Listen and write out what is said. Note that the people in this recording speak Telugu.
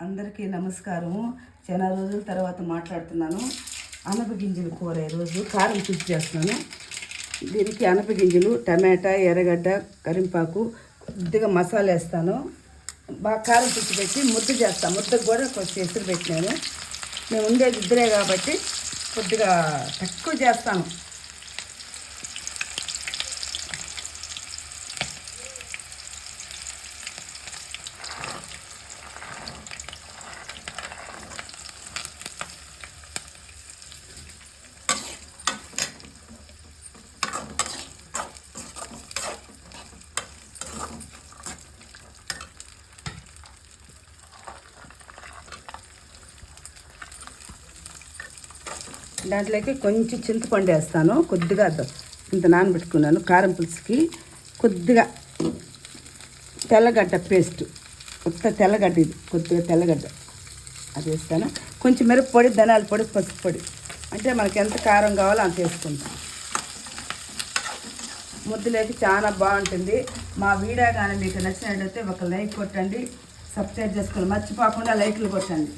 అందరికీ నమస్కారము. చాలా రోజుల తర్వాత మాట్లాడుతున్నాను. అనప గింజలు కూర ఈరోజు కారం పులుసు చేస్తున్నాను. దీనికి అనప గింజలు, టమాటా, ఎర్రగడ్డ, కరింపాకు, కొద్దిగా మసాలా వేస్తాను. బాగా కారం పులుసు పెట్టి ముద్ద చేస్తాను. ముద్దకు కూడా కొంచెం ఎసురు పెట్టినాను. నేను ఉండేది ఇద్దరే కాబట్టి కొద్దిగా తక్కువ చేస్తాను. దాంట్లోకి కొంచెం చింతపండు వేస్తాను. కొద్దిగా ఇంత నానబెట్టుకున్నాను కారం పులుసుకి. కొద్దిగా తెల్లగడ్డ పేస్ట్, తెల్లగడ్డ, ఇది కొద్దిగా తెల్లగడ్డ అది వేస్తాను. కొంచెం మిరప్పొడి, ధనియాల పొడి, పసుపు పొడి, అంటే మనకి ఎంత కారం కావాలో అంత వేసుకుంటాం. ముద్దలోకి చాలా బాగుంటుంది. మా వీడియో కానీ మీకు నచ్చినట్లయితే ఒక లైక్ కొట్టండి, సబ్స్క్రైబ్ చేసుకోండి, మర్చిపోకుండా లైక్లు కొట్టండి.